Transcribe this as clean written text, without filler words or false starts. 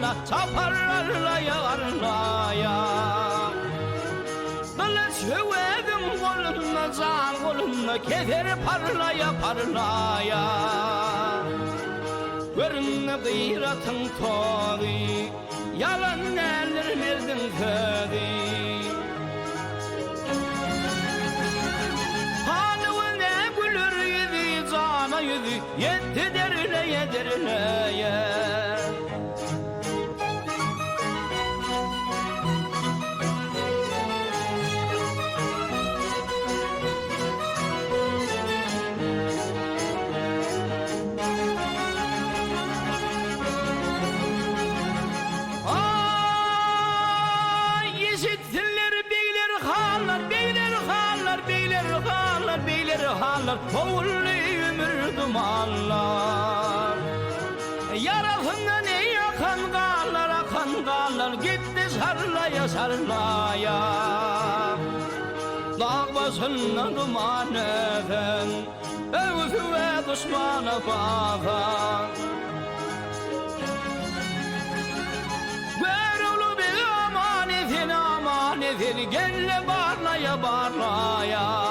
bana çaparlarlaya arlaya. Dala çövedim kolumla can kolumla kefer parlaya parlaya. Görünme gıyratın toğu yalan neler verdin köyü. Cana yüzü yetti derine yederine. Ay işitsinler beyler hallar, beyler hallar, beyler hallar, beyler hallar. Kovullu ömür dumanlar. Yarasında ne yakan karlar, akan karlar. Gitti sarlaya sarlaya. Dağ başında duman eden öğütü ve düşmana bakan. Ver ulu bir amanetin amanetin. Gelle barlaya barlaya.